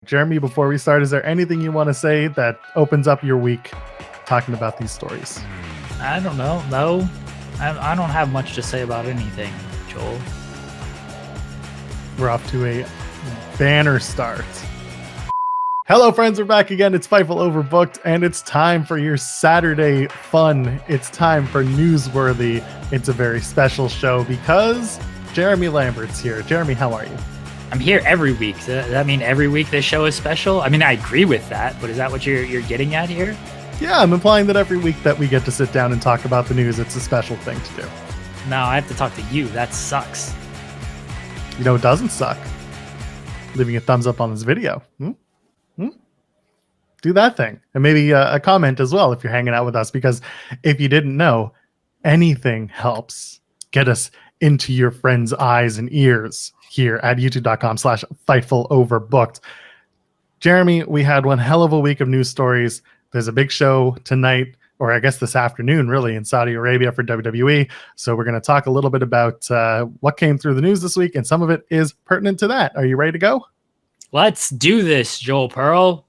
Jeremy, before we start, is there anything you want to say that opens up your week talking about these stories? I don't know. No, I don't have much to say about anything, Joel. We're off to a banner start. Hello, friends. We're back again. It's Fightful Overbooked, and it's time for your Saturday fun. It's time for Newsworthy. It's a very special show because Jeremy Lambert's here. Jeremy, how are you? I'm here every week. Does that mean every week this show is special? I mean, I agree with that, but is that what you're getting at here? Yeah, I'm implying that every week that we get to sit down and talk about the news, it's a special thing to do. No, I have to talk to you. That sucks. You know, it doesn't suck. Leaving a thumbs up on this video. Do that thing. And maybe a comment as well if you're hanging out with us, because if you didn't know, anything helps get us into your friends' eyes and ears here at youtube.com/FightfulOverbooked. Jeremy, we had one hell of a week of news stories. There's a big show tonight, or I guess this afternoon, really, in Saudi Arabia for WWE. So we're going to talk a little bit about what came through the news this week, and some of it is pertinent to that. Are you ready to go? Let's do this, Joel Pearl.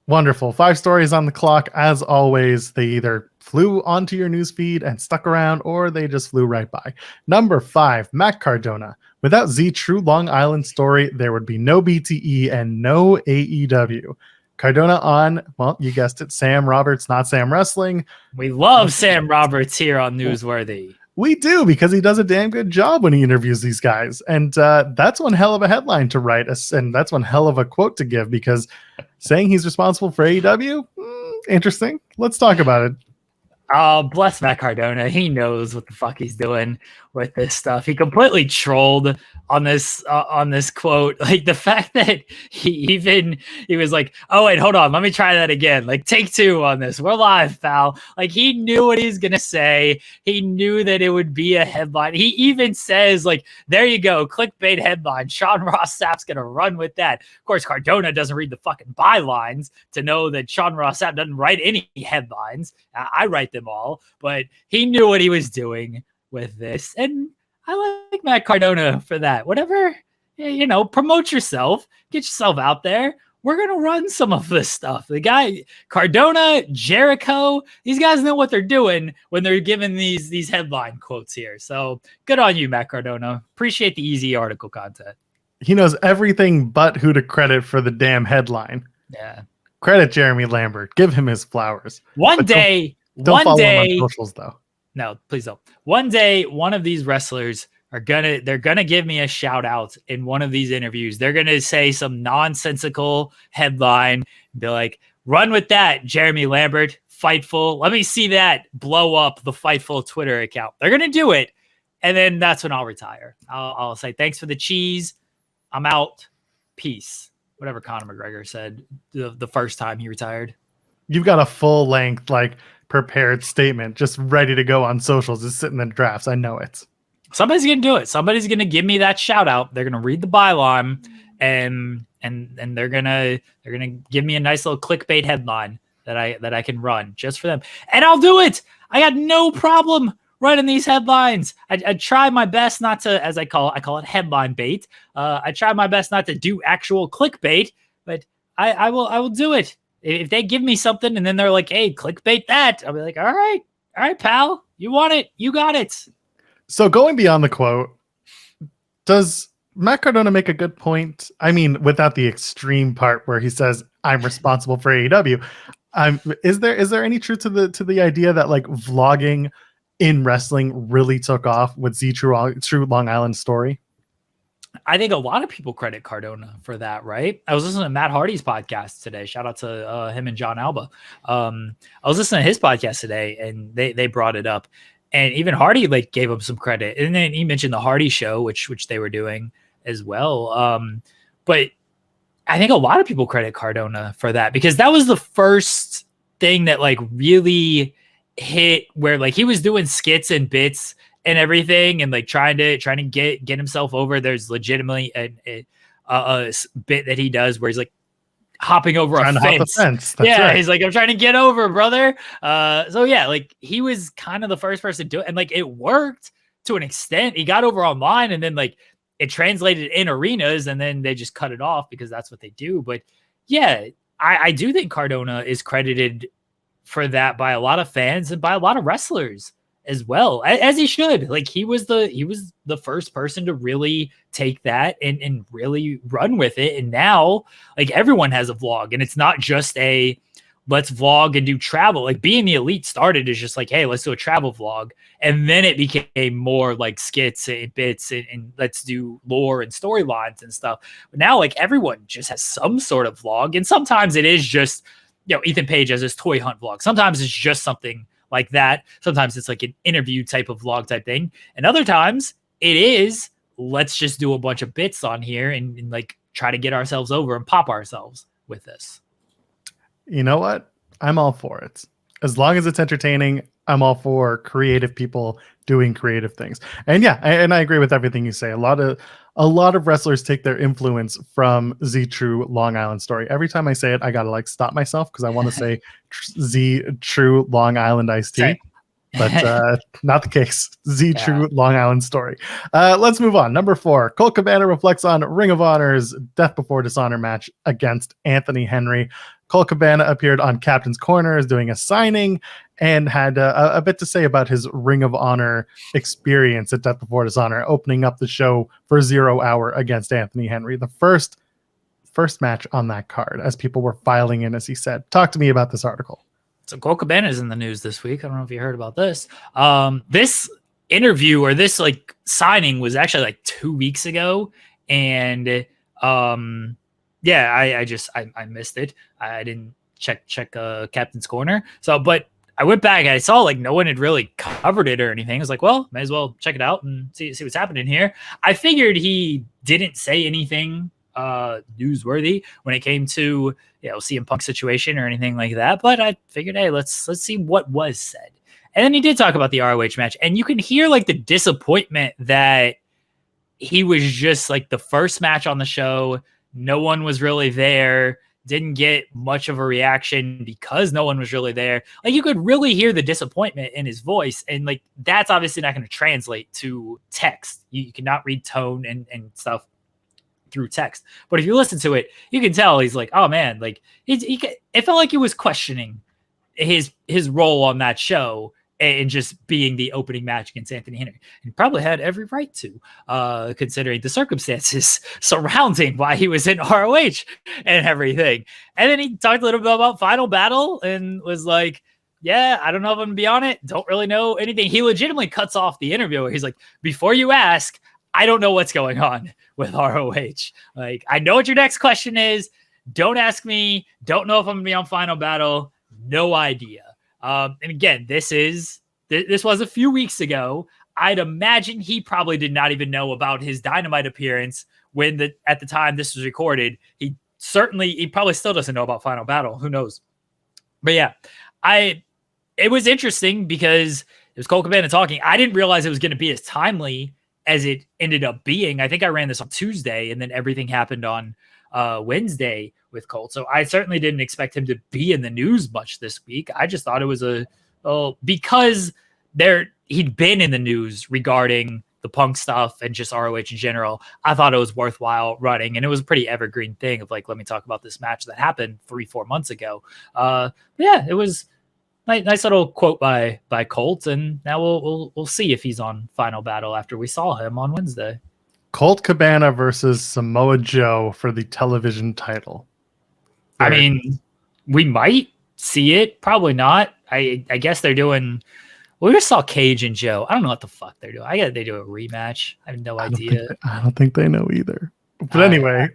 Wonderful. 5 stories on the clock. As always, they either flew onto your newsfeed and stuck around, or they just flew right by. Number 5, Matt Cardona. Without Z True Long Island story, there would be no BTE and no AEW. Cardona on, well, you guessed it, Sam Roberts, Not Sam Wrestling. We love Sam Roberts here on Newsworthy. We do, because he does a damn good job when he interviews these guys. And that's one hell of a headline to write, and that's one hell of a quote to give, because saying he's responsible for AEW, interesting. Let's talk about it. Oh, bless Matt Cardona. He knows what the fuck he's doing with this stuff. He completely trolled on this quote. Like, the fact that he was like, oh wait, hold on, let me try that again. Like, take 2 on this. We're live, pal. Like, he knew what he was gonna say. He knew that it would be a headline. He even says, like, there you go, clickbait headline. Sean Ross Sapp's gonna run with that. Of course, Cardona doesn't read the fucking bylines to know that Sean Ross Sapp doesn't write any headlines. I write them all, but he knew what he was doing with this, and I like Matt Cardona for that. Whatever, promote yourself, get yourself out there. We're gonna run some of this stuff. The guy Cardona, Jericho, these guys know what they're doing when they're giving these headline quotes here. So good on you, Matt Cardona. Appreciate the easy article content. He knows everything but who to credit for the damn headline. Yeah. Credit Jeremy Lambert. Give him his flowers. One day, don't follow him on socials, though. No, please don't. One day, one of these wrestlers they're gonna give me a shout out in one of these interviews. They're gonna say some nonsensical headline, be like, "Run with that, Jeremy Lambert, Fightful. Let me see that blow up the Fightful Twitter account." They're gonna do it, and then that's when I'll retire. I'll say thanks for the cheese. I'm out. Peace. Whatever Conor McGregor said the first time he retired. You've got a full length, prepared statement just ready to go on socials. It's sitting in the drafts. I know it. Somebody's gonna do it. Somebody's gonna give me that shout out. They're gonna read the byline and they're gonna give me a nice little clickbait headline that I can run just for them. And I'll do it. I got no problem running these headlines. I try my best not to, as I call it headline bait. I try my best not to do actual clickbait, but I will do it. If they give me something and then they're like, hey, clickbait that, I'll be like, all right, pal, you want it, you got it. So going beyond the quote, does Matt Cardona make a good point? I mean, without the extreme part where he says, I'm responsible for AEW. Is there any truth to the idea that vlogging in wrestling really took off with Z True Long Island story? I think a lot of people credit Cardona for that, right? I was listening to Matt Hardy's podcast today. Shout out to him and John Alba. I was listening to his podcast today, and they brought it up, and even Hardy gave him some credit. And then he mentioned the Hardy show, which they were doing as well. But I think a lot of people credit Cardona for that, because that was the first thing that really hit, where he was doing skits and bits and everything, and trying to get himself over. There's legitimately a bit that he does where he's hopping over a fence. That's yeah, right. He's I'm trying to get over, brother. So yeah, he was kind of the first person to do it, and it worked to an extent. He got over online, and then it translated in arenas, and then they just cut it off because that's what they do. But yeah, I do think Cardona is credited for that by a lot of fans and by a lot of wrestlers as well, as he should. Like he was the first person to really take that and really run with it. And now like everyone has a vlog, and it's not just a let's vlog and do travel. Like Being the Elite started as just like, hey, let's do a travel vlog. And then it became more like skits and bits and let's do lore and storylines and stuff. But now like everyone just has some sort of vlog. And sometimes it is just, Ethan Page has his toy hunt vlog. Sometimes it's just something like that. Sometimes it's like an interview type of vlog type thing. And other times it is, let's just do a bunch of bits on here and like try to get ourselves over and pop ourselves with this. You know what? I'm all for it. As long as it's entertaining, I'm all for creative people doing creative things. And yeah, and I agree with everything you say. A lot of wrestlers take their influence from Z True Long Island Story. Every time I say it, I gotta like stop myself because I want to say Z True Long Island Iced Tea. Sorry. But not the case. Z True Long Island Story. Let's move on. Number 4, Colt Cabana reflects on Ring of Honor's Death Before Dishonor match against Anthony Henry. Colt Cabana appeared on Captain's Corner as doing a signing and had a bit to say about his Ring of Honor experience at Death Before Dishonor, opening up the show for 0 Hour against Anthony Henry. The first match on that card, as people were filing in, as he said. Talk to me about this article. So Colt Cabana is in the news this week. I don't know if you heard about this. This interview or this like signing was actually like 2 weeks ago. And yeah, I missed it. I didn't check Captain's Corner. So, but I went back and I saw like no one had really covered it or anything. I was like, well, may as well check it out and see what's happening here. I figured he didn't say anything newsworthy when it came to CM Punk situation or anything like that. But I figured, hey, let's see what was said. And then he did talk about the ROH match, and you can hear like the disappointment that he was just like the first match on the show. No one was really there. Didn't get much of a reaction because no one was really there. Like you could really hear the disappointment in his voice. And like, that's obviously not going to translate to text. You cannot read tone and stuff through text. But if you listen to it, you can tell he's like, oh man, like it felt like he was questioning his role on that show and just being the opening match against Anthony Henry. And probably had every right to, considering the circumstances surrounding why he was in ROH and everything. And then he talked a little bit about Final Battle and was like, yeah, I don't know if I'm going to be on it. Don't really know anything. He legitimately cuts off the interviewer. He's like, before you ask, I don't know what's going on with ROH. Like, I know what your next question is. Don't ask me. Don't know if I'm going to be on Final Battle. No idea. And again, this was a few weeks ago. I'd imagine he probably did not even know about his Dynamite appearance at the time this was recorded. He probably still doesn't know about Final Battle. Who knows? But yeah, it was interesting because it was Colt Cabana talking. I didn't realize it was going to be as timely as it ended up being. I think I ran this on Tuesday, and then everything happened on Wednesday with Colt. So I certainly didn't expect him to be in the news much this week. I just thought it was because he'd been in the news regarding the Punk stuff and just ROH in general. I thought it was worthwhile running, and it was a pretty evergreen thing of like, let me talk about this match that happened 3-4 months ago. Yeah, it was nice little quote by Colt, and now we'll see if he's on Final Battle after we saw him on Wednesday. Colt Cabana versus Samoa Joe for the television title. I mean, we might see it. Probably not. I guess they're doing. We just saw Cage and Joe. I don't know what the fuck they're doing. I guess they do a rematch. I have no idea. I don't think they know either. But anyway,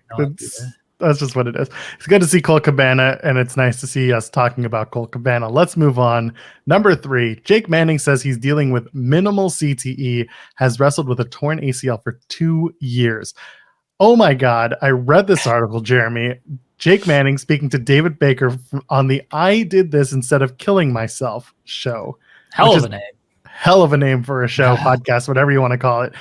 that's just what it is. It's good to see Colt Cabana, and it's nice to see us talking about Colt Cabana. Let's move on. Number 3, Jake Manning says he's dealing with minimal CTE, has wrestled with a torn ACL for 2 years. Oh my God. I read this article, Jeremy. Jake Manning speaking to David Baker on the I Did This Instead of Killing Myself show. Hell of a name. Hell of a name for a show, podcast, whatever you want to call it.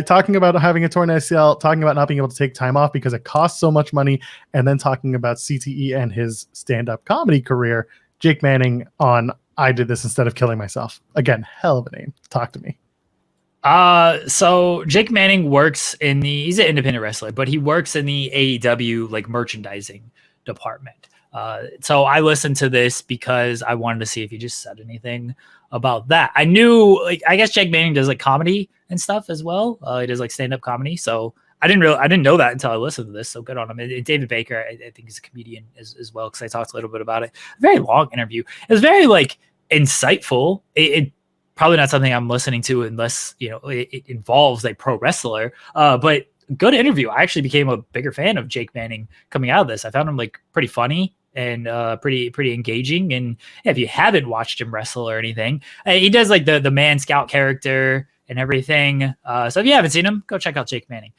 Talking about having a torn ACL, talking about not being able to take time off because it costs so much money, and then talking about CTE and his stand-up comedy career. Jake Manning on I Did This Instead of Killing Myself. Again, hell of a name. Talk to me. So Jake Manning works he's an independent wrestler, but he works in the AEW like merchandising department. So I listened to this because I wanted to see if he just said anything about that. I knew, like, I guess Jake Manning does like comedy and stuff as well. He does like stand-up comedy. So I didn't know that until I listened to this. So good on him. And David Baker, I think he's a comedian as well, because I talked a little bit about it. Very long interview. It was very like insightful. It probably not something I'm listening to unless, you know, it involves a pro wrestler. But good interview. I actually became a bigger fan of Jake Manning coming out of this. I found him like pretty funny and pretty engaging. And if you haven't watched him wrestle or anything, he does like the man scout character and everything. So if you haven't seen him, go check out Jake Manning.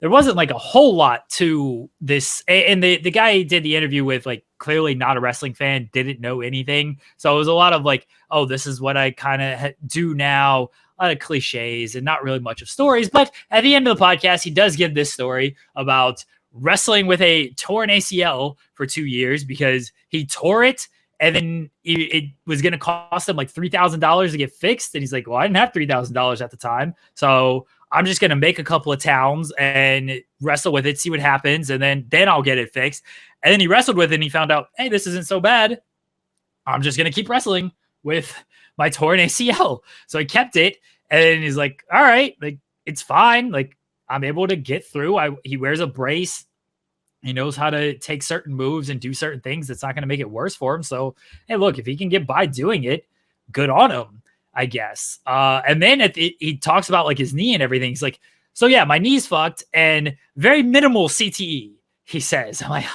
There wasn't like a whole lot to this. And the guy he did the interview with, like, clearly not a wrestling fan, didn't know anything. So it was a lot of like, oh, this is what I kind of do now. A lot of cliches and not really much of stories. But at the end of the podcast, he does give this story about wrestling with a torn ACL for 2 years because he tore it, and then it was going to cost him like $3,000 to get fixed. And he's like, well, I didn't have $3,000 at the time, so I'm just going to make a couple of towns and wrestle with it, see what happens, and then I'll get it fixed. And then he wrestled with it, and he found out, hey, this isn't so bad. I'm just going to keep wrestling with my torn ACL. So he kept it, and he's like, all right, like, it's fine. Like, I'm able to get through. He wears a brace. He knows how to take certain moves and do certain things that's not going to make it worse for him. So, hey, look, if he can get by doing it, good on him, I guess. And then he talks about like his knee and everything. He's like, so yeah, my knee's fucked and very minimal CTE, he says. I'm like,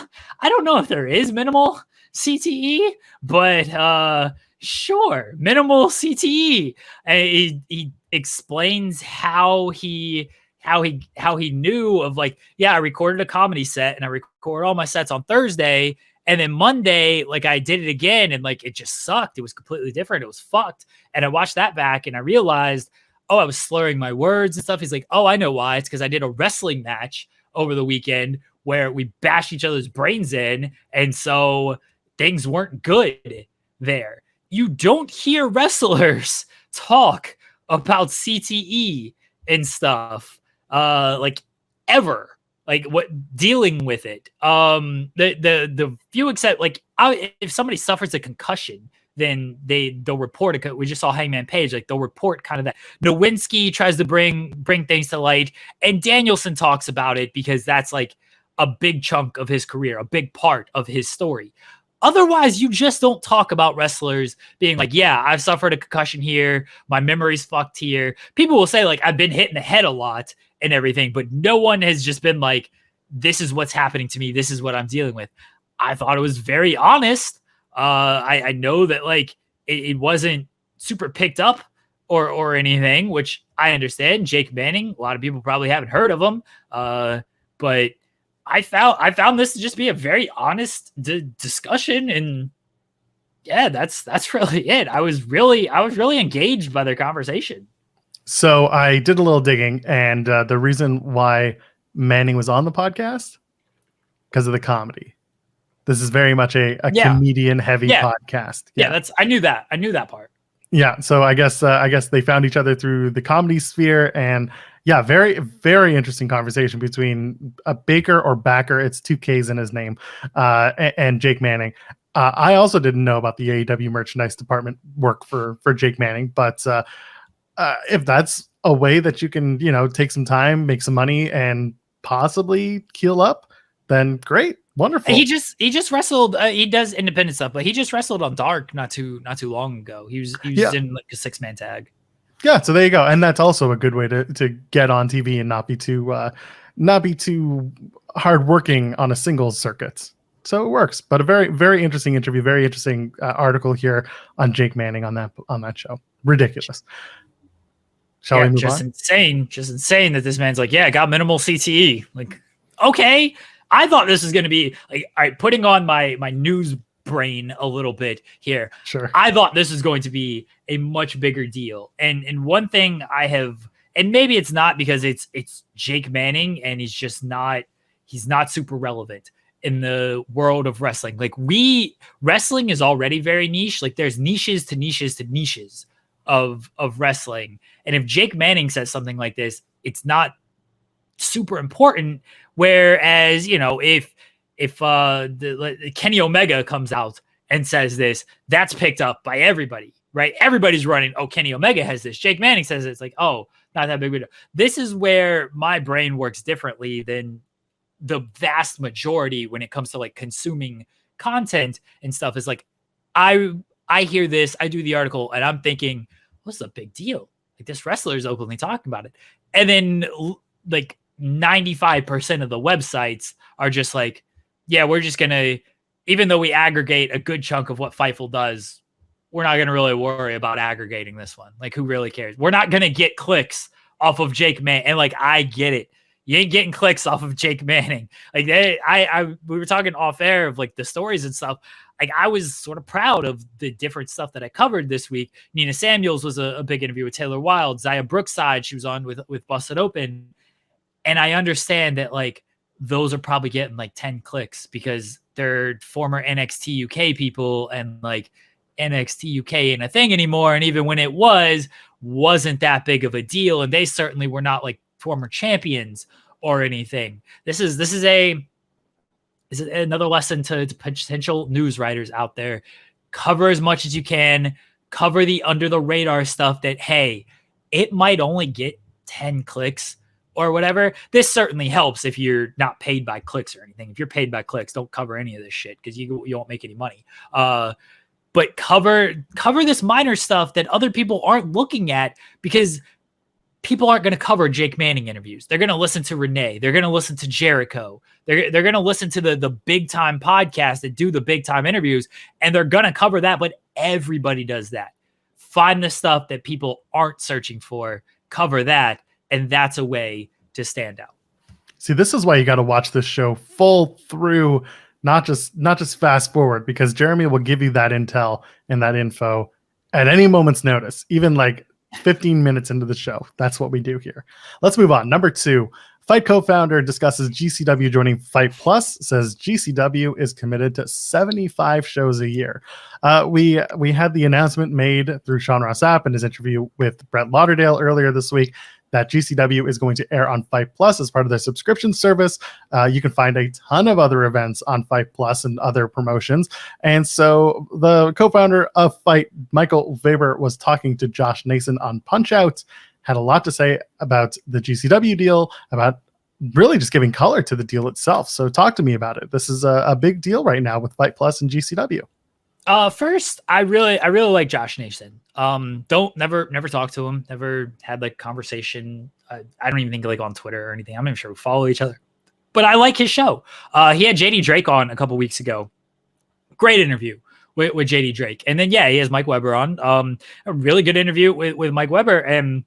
I don't know if there is minimal CTE, but sure, minimal CTE. And he explains how he knew of, like, yeah, I recorded a comedy set and I record all my sets on Thursday, and then Monday, like, I did it again and like it just sucked. It was completely different. It was fucked. And I watched that back and I realized, oh, I was slurring my words and stuff. He's like, oh, I know why. It's because I did a wrestling match over the weekend where we bashed each other's brains in, and so things weren't good there. You don't hear wrestlers talk about CTE and stuff like ever, like what dealing with it. The few except like if somebody suffers a concussion, then they'll report it. We just saw Hangman Page, like they'll report kind of that. Nowinski tries to bring things to light, and Danielson talks about it because that's like a big chunk of his career, a big part of his story. Otherwise, you just don't talk about wrestlers being like, yeah, I've suffered a concussion here. My memory's fucked here. People will say, like, I've been hit in the head a lot and everything, but no one has just been like, this is what's happening to me. This is what I'm dealing with. I thought it was very honest. I know that, like, it wasn't super picked up or anything, which I understand. Jake Manning, a lot of people probably haven't heard of him. But I found this to just be a very honest discussion, and yeah, that's really it. I was really engaged by their conversation. So I did a little digging, and the reason why Manning was on the podcast, because of the comedy. This is very much a comedian heavy podcast. Yeah, I knew that part. Yeah, so I guess they found each other through the comedy sphere, and yeah, very, very interesting conversation between Baker or Backer. It's 2 Ks in his name, and Jake Manning. I also didn't know about the AEW merchandise department work for Jake Manning, but if that's a way that you can, take some time, make some money, and possibly heal up, then great, wonderful. He just wrestled. He does independent stuff, but he just wrestled on Dark not too long ago. He was in like a 6-man tag. Yeah, so there you go, and that's also a good way to get on TV and not be too hardworking on a singles circuit. So it works. But a very, very interesting interview, very interesting article here on Jake Manning on that show. Ridiculous. Shall we move on? Just insane that this man's like, yeah, I got minimal CTE. Like, okay, I thought this was going to be like, all right, putting on my news brain a little bit here. Sure. I thought this was going to be a much bigger deal. And one thing I have, and maybe it's not because it's Jake Manning and he's not super relevant in the world of wrestling. Like wrestling is already very niche. Like there's niches to niches to niches of wrestling. And if Jake Manning says something like this, it's not super important. Whereas, if Kenny Omega comes out and says this, that's picked up by everybody, right? Everybody's running. Oh, Kenny Omega has this. Jake Manning says it. It's like, oh, not that big of a deal. This is where my brain works differently than the vast majority when it comes to like consuming content and stuff. Is like, I hear this, I do the article, and I'm thinking, what's the big deal? Like, this wrestler is openly talking about it. And then like 95% of the websites are just like, yeah, we're just going to, even though we aggregate a good chunk of what Fightful does, we're not going to really worry about aggregating this one. Like, who really cares? We're not going to get clicks off of Jake Manning. And like, I get it. You ain't getting clicks off of Jake Manning. Like, we were talking off air of like the stories and stuff. Like, I was sort of proud of the different stuff that I covered this week. Nina Samuels was a big interview with Taylor Wilde. Zaya Brookside, she was on with Busted Open. And I understand that like those are probably getting like 10 clicks because they're former NXT UK people, and like NXT UK ain't a thing anymore. And even when it wasn't that big of a deal. And they certainly were not like former champions or anything. This is another lesson to potential news writers out there. Cover as much as you can. Cover the under the radar stuff that, hey, it might only get 10 clicks or whatever. This certainly helps if you're not paid by clicks or anything. If you're paid by clicks, don't cover any of this shit because you won't make any money. But cover this minor stuff that other people aren't looking at, because people aren't going to cover Jake Manning interviews. They're going to listen to Renee. They're going to listen to Jericho. They're going to listen to the big time podcasts that do the big time interviews, and they're going to cover that. But everybody does that. Find the stuff that people aren't searching for, cover that, and that's a way to stand out. See, this is why you got to watch this show full through, not just fast forward, because Jeremy will give you that intel and that info at any moment's notice, even like 15 minutes into the show. That's what we do here. Let's move on. Number 2, Fight co-founder discusses GCW joining Fight Plus, says GCW is committed to 75 shows a year. We had the announcement made through Sean Ross Sapp in his interview with Brett Lauderdale earlier this week that GCW is going to air on Fight Plus as part of their subscription service. You can find a ton of other events on Fight Plus and other promotions. And so the co-founder of Fight, Michael Weber, was talking to Josh Nason on Punch Out, had a lot to say about the GCW deal, about really just giving color to the deal itself. So talk to me about it. This is a big deal right now with Fight Plus and GCW. First, I really like Josh Nason. Never talked to him, never had like conversation. I don't even think like on Twitter or anything. I'm not even sure we follow each other, but I like his show. He had JD Drake on a couple weeks ago. Great interview with JD Drake. And then, he has Mike Weber on, a really good interview with Mike Weber. And,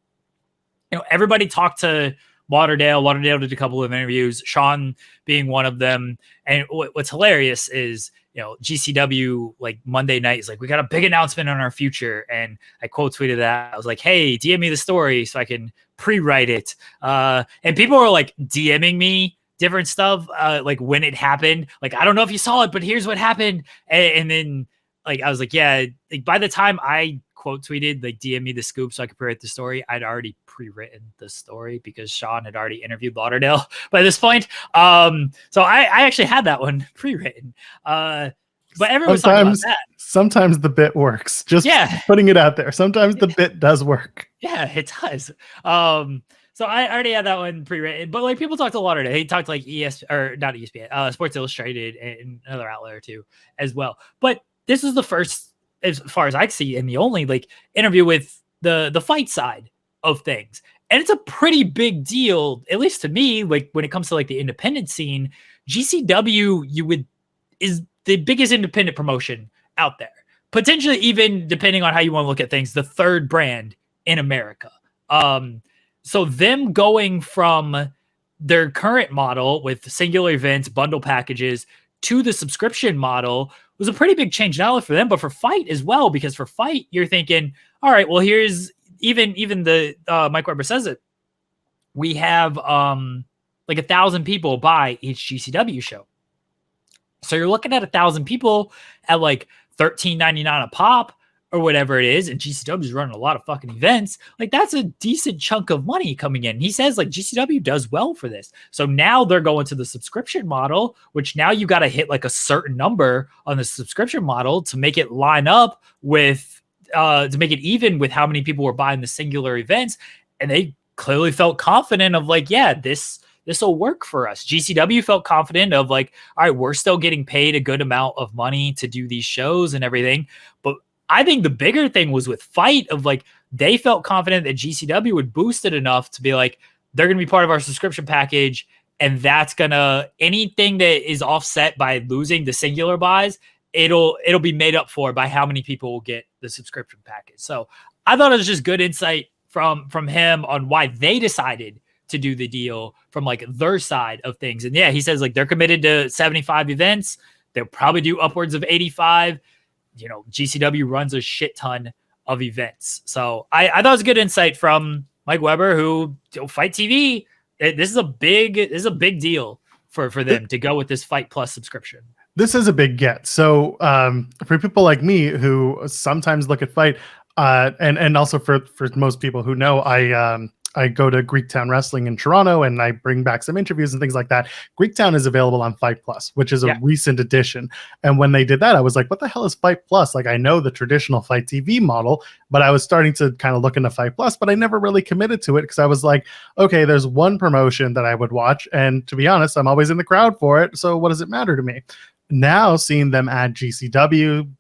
everybody talked to Lauderdale. Lauderdale did a couple of interviews, Sean being one of them. And what's hilarious is, GCW, like Monday night, is like, we got a big announcement on our future. And I quote tweeted that. I was like, hey, DM me the story so I can pre-write it. And people were like DMing me different stuff, like when it happened. Like, I don't know if you saw it, but here's what happened. And then like, I was like, yeah, like by the time I quote tweeted, like DM me the scoop so I could pre-write the story, I'd already pre-written the story because Sean had already interviewed Lauderdale by this point. So I actually had that one pre-written. But everyone was talking about that. Sometimes the bit works. Just putting it out there. Sometimes the bit does work. Yeah, it does. So I already had that one pre-written, but like people talked to Lauderdale. He talked to like not ESPN, Sports Illustrated and another outlet or two as well. But this is the first, as far as I see, and the only like interview with the fight side of things. And it's a pretty big deal, at least to me, like when it comes to like the independent scene. GCW is the biggest independent promotion out there. Potentially even, depending on how you want to look at things, the third brand in America. So them going from their current model with singular events, bundle packages, to the subscription model was a pretty big change, not only for them, but for Fight as well. Because for Fight, you're thinking, all right, well, here's even the Mike Weber says it. We have like 1,000 people buy each GCW show. So you're looking at 1,000 people at like $13.99 a pop, or whatever it is, and GCW is running a lot of fucking events, like that's a decent chunk of money coming in. He says like GCW does well for this. So now they're going to the subscription model, which now you got to hit like a certain number on the subscription model to make it line up with, to make it even with how many people were buying the singular events. And they clearly felt confident of like, yeah, this will work for us. GCW felt confident of like, all right, we're still getting paid a good amount of money to do these shows and everything. But I think the bigger thing was with Fight of like, they felt confident that GCW would boost it enough to be like, they're going to be part of our subscription package. And that's going to, anything that is offset by losing the singular buys, it'll be made up for by how many people will get the subscription package. So I thought it was just good insight from him on why they decided to do the deal from like their side of things. And yeah, he says like they're committed to 75 events. They'll probably do upwards of 85. You know, GCW runs a shit ton of events. So I thought it was a good insight from Mike Weber, who, you know, Fight TV, this is a big deal for them to go with this Fight Plus subscription. This is a big get. So for people like me who sometimes look at Fight, and also for most people who know, I go to Greektown Wrestling in Toronto and I bring back some interviews and things like that. Greektown is available on Fight Plus, which is a recent addition. And when they did that, I was like, what the hell is Fight Plus? Like, I know the traditional Fight TV model, but I was starting to kind of look into Fight Plus, but I never really committed to it because I was like, okay, there's one promotion that I would watch. And to be honest, I'm always in the crowd for it. So what does it matter to me? Now seeing them add GCW,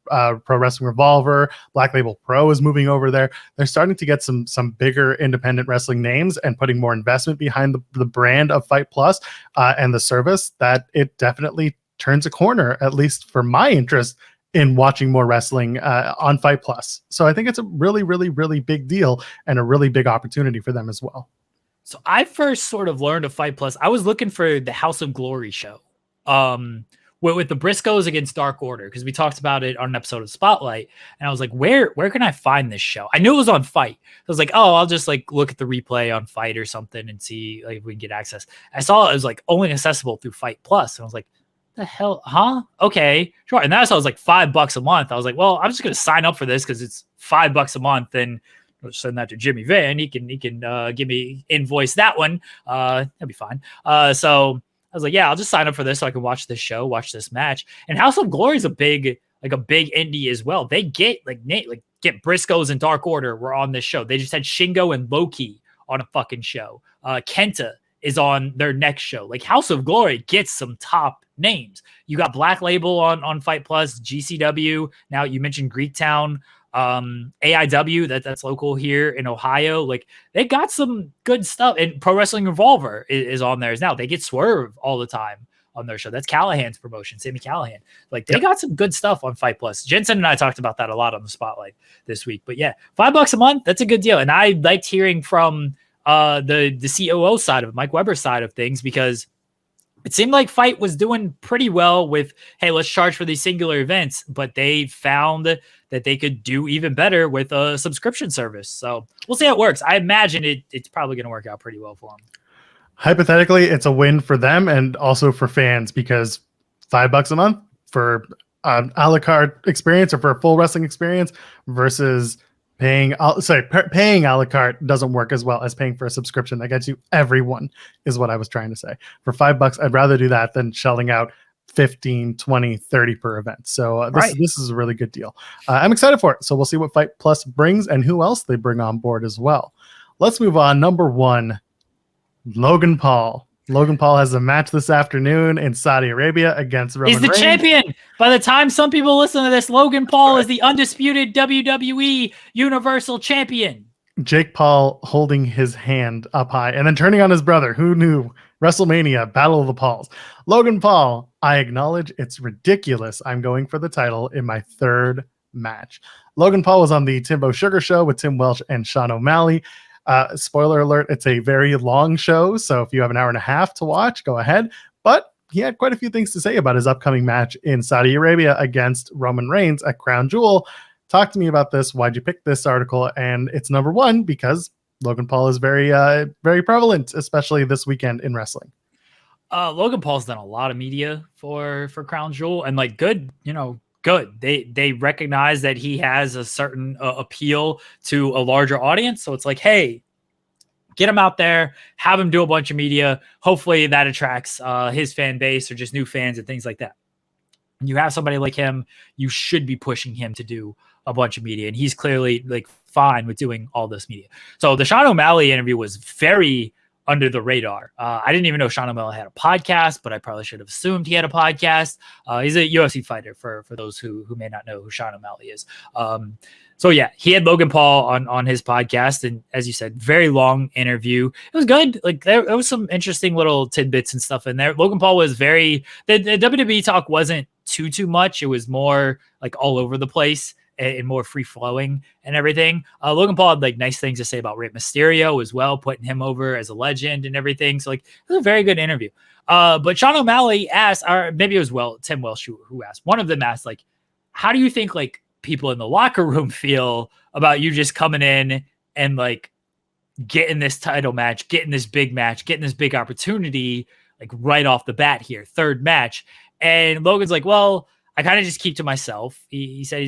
Pro Wrestling Revolver, Black Label Pro is moving over there. They're starting to get some bigger independent wrestling names and putting more investment behind the brand of Fight Plus and the service, that it definitely turns a corner, at least for my interest in watching more wrestling on Fight Plus. So I think it's a really, really, really big deal and a really big opportunity for them as well. So I first sort of learned of Fight Plus. I was looking for the House of Glory show. With the Briscoes against Dark Order, because we talked about it on an episode of Spotlight, and I was like, where can I find this show? I knew it was on Fight. I was like, oh, I'll just like look at the replay on Fight or something and see like if we can get access. I saw it was like only accessible through Fight Plus, and I was like, the hell, huh? Okay, sure. And that's, I was like $5 a month. I was like, well, I'm just gonna sign up for this because it's $5 a month, and I'll send that to Jimmy Van. He can give me invoice that one. That'd be fine. So I was like, yeah, I'll just sign up for this so I can watch this show, watch this match. And House of Glory is a big indie as well. They get get Briscoes and Dark Order were on this show. They just had Shingo and Loki on a fucking show. Kenta is on their next show. Like, House of Glory gets some top names. You got Black Label on Fight Plus, GCW. Now you mentioned Greektown. AIW that's local here in Ohio. Like, they got some good stuff, and Pro Wrestling Revolver is on theirs now. They get Swerve all the time on their show. That's Callahan's promotion, Sammy Callahan. Like, they got some good stuff on Fight Plus. Jensen and I talked about that a lot on the Spotlight this week. But yeah, $5 a month, that's a good deal. And I liked hearing from the COO side of Mike Weber's side of things, because it seemed like Fight was doing pretty well with, hey, let's charge for these singular events, but they found that they could do even better with a subscription service. So we'll see how it works. I imagine it's probably going to work out pretty well for them. Hypothetically, it's a win for them and also for fans, because $5 a month for a la carte experience or for a full wrestling experience versus paying a la carte doesn't work as well as paying for a subscription that gets you everyone, is what I was trying to say. For $5, I'd rather do that than shelling out 15, 20, 30 per event. So this is a really good deal. I'm excited for it. So we'll see what Fight Plus brings and who else they bring on board as well. Let's move on. Number 1, Logan Paul. Logan Paul has a match this afternoon in Saudi Arabia against Roman Reigns. He's the champion. By the time some people listen to this, Logan Paul is the undisputed WWE Universal Champion. Jake Paul holding his hand up high and then turning on his brother. Who knew? WrestleMania, Battle of the Pauls. Logan Paul, I acknowledge it's ridiculous. I'm going for the title in my 3rd match. Logan Paul was on the Timbo Sugar Show with Tim Welch and Sean O'Malley. Spoiler alert, it's a very long show, so if you have an hour and a half to watch, go ahead. But he had quite a few things to say about his upcoming match in Saudi Arabia against Roman Reigns at Crown Jewel. Talk to me about this. Why'd you pick this article? And it's number 1 because Logan Paul is very, very prevalent, especially this weekend in wrestling. Logan Paul's done a lot of media for Crown Jewel, and like good good. They recognize that he has a certain appeal to a larger audience. So it's like, hey, get him out there, have him do a bunch of media. Hopefully that attracts his fan base or just new fans and things like that. You have somebody like him, you should be pushing him to do a bunch of media. And he's clearly like fine with doing all this media. So the Sean O'Malley interview was very under the radar. I didn't even know Sean O'Malley had a podcast, but I probably should have assumed he had a podcast. He's a UFC fighter for those who may not know who Sean O'Malley is. So yeah, he had Logan Paul on his podcast, and as you said, very long interview. It was good. Like there was some interesting little tidbits and stuff in there. Logan Paul was the WWE talk wasn't too much. It was more like all over the place and more free flowing and everything. Logan Paul had like nice things to say about Rey Mysterio as well, putting him over as a legend and everything. So like it was a very good interview. But Sean O'Malley asked, or maybe it was Tim Welsh who asked. One of them asked, like, how do you think like people in the locker room feel about you just coming in and like getting this title match, getting this big match, getting this big opportunity, like right off the bat here, third match. And Logan's like, well, I kind of just keep to myself. He said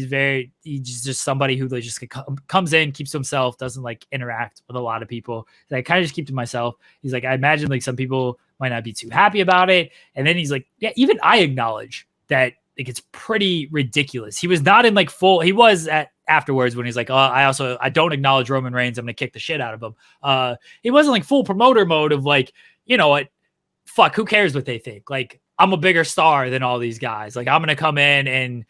he's just somebody who just comes in, keeps to himself, doesn't like interact with a lot of people. I kind of just keep to myself. He's like, I imagine like some people might not be too happy about it. And then he's like, yeah, even I acknowledge that like it's pretty ridiculous. He was not in like full, he was at afterwards when he's like, oh, I don't acknowledge Roman Reigns. I'm going to kick the shit out of him. He wasn't like full promoter mode of like, you know what, fuck, who cares what they think? Like, I'm a bigger star than all these guys. Like I'm going to come in and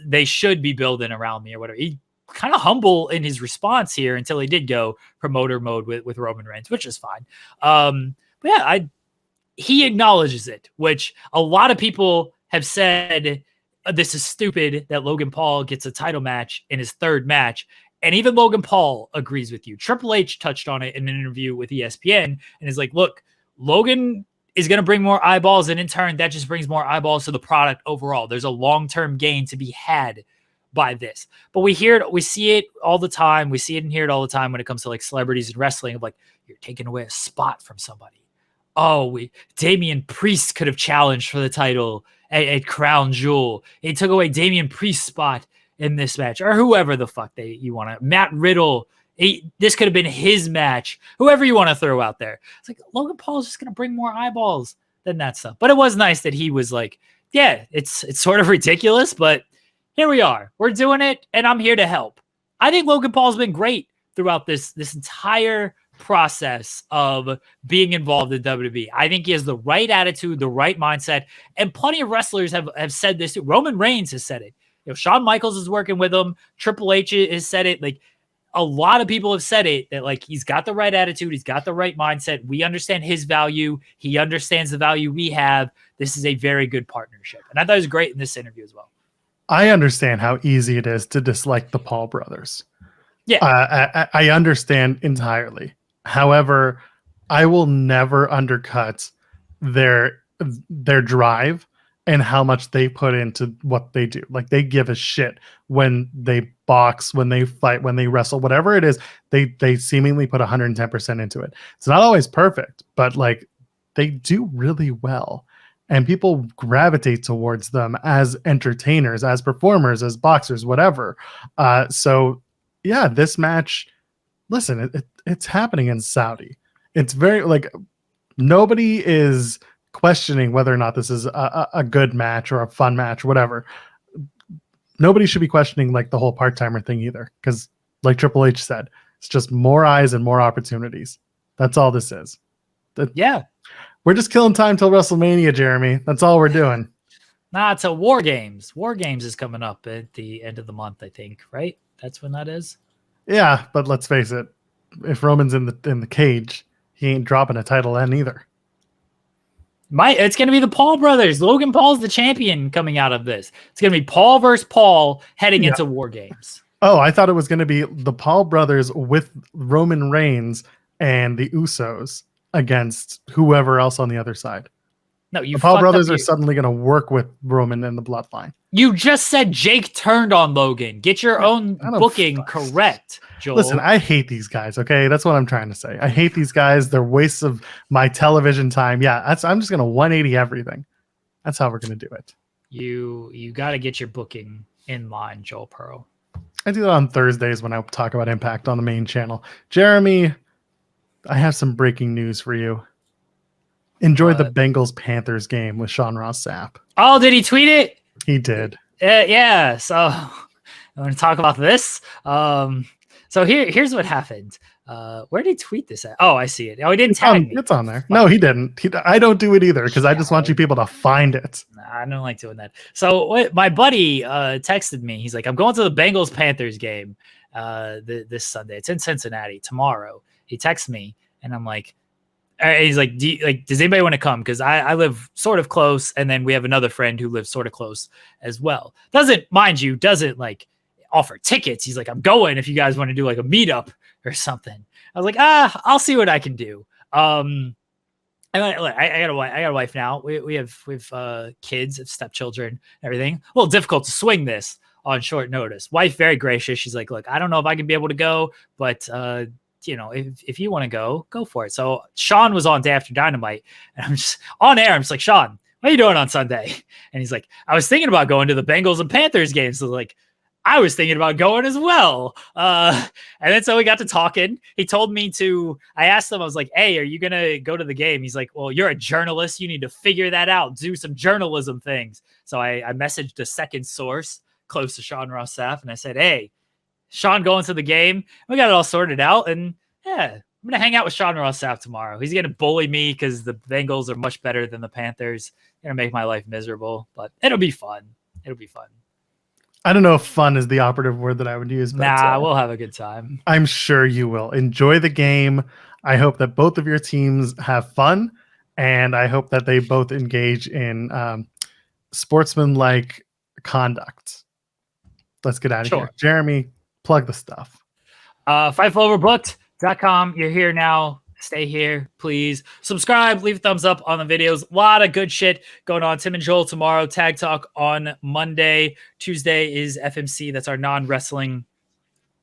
they should be building around me or whatever. He kind of humble in his response here until he did go promoter mode with Roman Reigns, which is fine. But yeah, he acknowledges it, which a lot of people have said, this is stupid that Logan Paul gets a title match in his third match. And even Logan Paul agrees with you. Triple H touched on it in an interview with ESPN and is like, look, Logan is going to bring more eyeballs, and in turn, that just brings more eyeballs to the product overall. There's a long-term gain to be had by this. But we see it all the time. We see it and hear it all the time when it comes to like celebrities in wrestling of like, you're taking away a spot from somebody. Oh, Damian Priest could have challenged for the title at Crown Jewel. He took away Damian Priest's spot in this match, or whoever the fuck you want to. Matt Riddle. This could have been his match. Whoever you want to throw out there. It's like Logan Paul is just going to bring more eyeballs than that stuff. But it was nice that he was like, yeah, it's sort of ridiculous, but here we are. We're doing it, and I'm here to help. I think Logan Paul's been great throughout this entire process of being involved in WWE. I think he has the right attitude, the right mindset, and plenty of wrestlers have said this too. Roman Reigns has said it. You know, Shawn Michaels is working with him. Triple H has said it. Like, a lot of people have said it, that like he's got the right attitude, he's got the right mindset. We understand his value, he understands the value we have. This is a very good partnership, and I thought it was great in this interview as well. I understand how easy it is to dislike the Paul brothers. Yeah, I understand entirely. However, I will never undercut their drive and how much they put into what they do. Like they give a shit when they box, when they fight, when they wrestle, whatever it is, they seemingly put 110% into it. It's not always perfect, but like they do really well. And people gravitate towards them as entertainers, as performers, as boxers, whatever. So yeah, this match, listen, it's happening in Saudi. It's very like nobody is questioning whether or not this is a good match or a fun match, whatever. Nobody should be questioning like the whole part-timer thing either, because like Triple H said, it's just more eyes and more opportunities. That's all this is. Yeah. We're just killing time till WrestleMania, Jeremy. That's all we're doing. Nah, it's a War Games. War Games is coming up at the end of the month, I think, right? That's when that is. Yeah, but let's face it. If Roman's in the cage, he ain't dropping a title then either. It's going to be the Paul brothers. Logan Paul's the champion coming out of this. It's going to be Paul versus Paul heading into War Games. Oh, I thought it was going to be the Paul brothers with Roman Reigns and the Usos against whoever else on the other side. No, the Paul brothers are suddenly going to work with Roman and the Bloodline. You just said Jake turned on Logan. Get your own booking correct, Joel. Listen, I hate these guys, okay? That's what I'm trying to say. I hate these guys. They're wastes of my television time. Yeah, I'm just going to 180 everything. That's how we're going to do it. you got to get your booking in line, Joel Pearl. I do that on Thursdays when I talk about Impact on the main channel. Jeremy, I have some breaking news for you. Enjoy the Bengals-Panthers game with Sean Ross Sapp. Oh, did he tweet it? He did. Yeah. So I want to talk about this. So here's what happened. Where did he tweet this at? Oh, I see it. Oh, he didn't tag me. It's on there. No, he didn't. I don't do it either because I just want you people to find it. I don't like doing that. So my buddy texted me. He's like, I'm going to the Bengals-Panthers game this Sunday. It's in Cincinnati tomorrow. He texts me, and I'm like, he's like, does anybody want to come? Because I live sort of close, and then we have another friend who lives sort of close as well. Doesn't like offer tickets. He's like, I'm going if you guys want to do like a meetup or something. I was like, I'll see what I can do. And I got a wife now. We have kids, stepchildren, everything. A little difficult to swing this on short notice. Wife very gracious. She's like, look, I don't know if I can be able to go, but if you want to go for it. So Sean was on Day After Dynamite, and I'm just on air. I'm just like, Sean, what are you doing on Sunday? And he's like, I was thinking about going to the Bengals and Panthers game. So like, I was thinking about going as well. And then so we got to talking. He told me I asked him, I was like, hey, are you going to go to the game? He's like, well, you're a journalist. You need to figure that out. Do some journalism things. So I messaged a second source close to Sean Ross Sapp, and I said, hey, Sean going to the game. We got it all sorted out. And yeah, I'm going to hang out with Sean Ross Sapp tomorrow. He's going to bully me because the Bengals are much better than the Panthers. Going to make my life miserable, but it'll be fun. It'll be fun. I don't know if fun is the operative word that I would use. But, we'll have a good time. I'm sure you will. Enjoy the game. I hope that both of your teams have fun, and I hope that they both engage in sportsmanlike conduct. Let's get out of here. Jeremy, plug the stuff. FightfulOverbooked.com. You're here now. Stay here, please. Subscribe, leave a thumbs up on the videos. A lot of good shit going on. Tim and Joel tomorrow. Tag Talk on Monday. Tuesday is FMC. That's our non-wrestling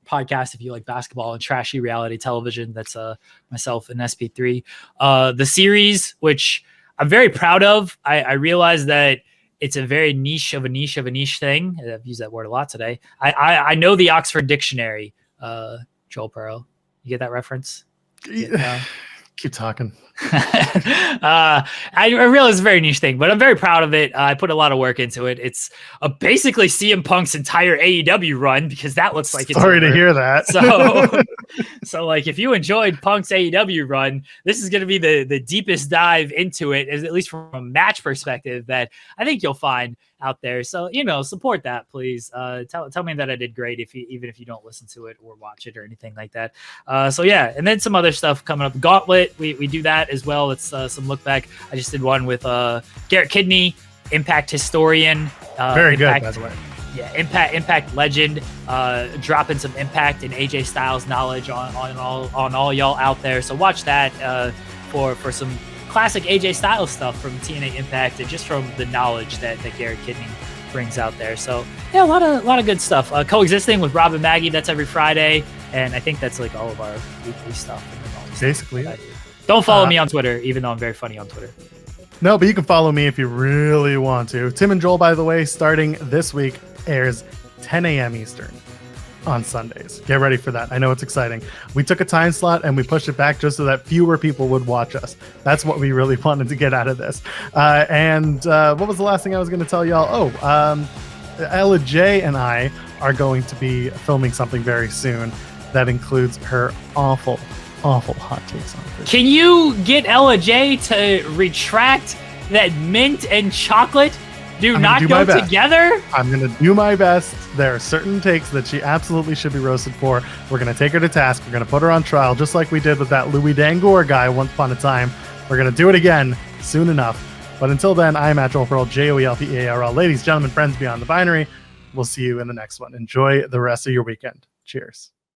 podcast. If you like basketball and trashy reality television, that's myself and SP3. The series, which I'm very proud of. I realize that it's a very niche thing. I've used that word a lot today. I know the Oxford Dictionary, Joel Pearl. You get that reference? Keep talking. I realize it's a very niche thing, but I'm very proud of it. I put a lot of work into it. It's basically CM Punk's entire AEW run, because that looks like it's sorry to hear that. So like, if you enjoyed Punk's AEW run, this is going to be the deepest dive into it, at least from a match perspective, that I think you'll find out there. So, support that, please. Tell me that I did great, even if you don't listen to it or watch it or anything like that. So yeah, and then some other stuff coming up. Gauntlet, we do that as well. It's some look back. I just did one with Garrett Kidney, Impact historian. Very good, by the way. Yeah, Impact legend, dropping some Impact and AJ Styles knowledge on all y'all out there. So watch that for some classic AJ Styles stuff from TNA Impact, and just from the knowledge that Garrett Kidney brings out there. So yeah, a lot of good stuff. Coexisting with Rob and Maggie, that's every Friday, and I think that's like all of our weekly stuff. Basically, don't follow me on Twitter, even though I'm very funny on Twitter. No, but you can follow me if you really want to. Tim and Joel, by the way, starting this week, airs 10 a.m. Eastern on Sundays. Get ready for that. I know it's exciting. We took a time slot and we pushed it back just so that fewer people would watch us. That's what we really wanted to get out of this. And what was the last thing I was going to tell y'all? Ella J and I are going to be filming something very soon that includes her awful hot takes on it. Can you get Ella J to retract that mint and chocolate do not go together? I'm going to do my best. There are certain takes that she absolutely should be roasted for. We're going to take her to task. We're going to put her on trial, just like we did with that Louis Dangoor guy once upon a time. We're going to do it again soon enough. But until then, I'm at Joel Pearl, JOELPEARL. Ladies, gentlemen, friends beyond the binary. We'll see you in the next one. Enjoy the rest of your weekend. Cheers.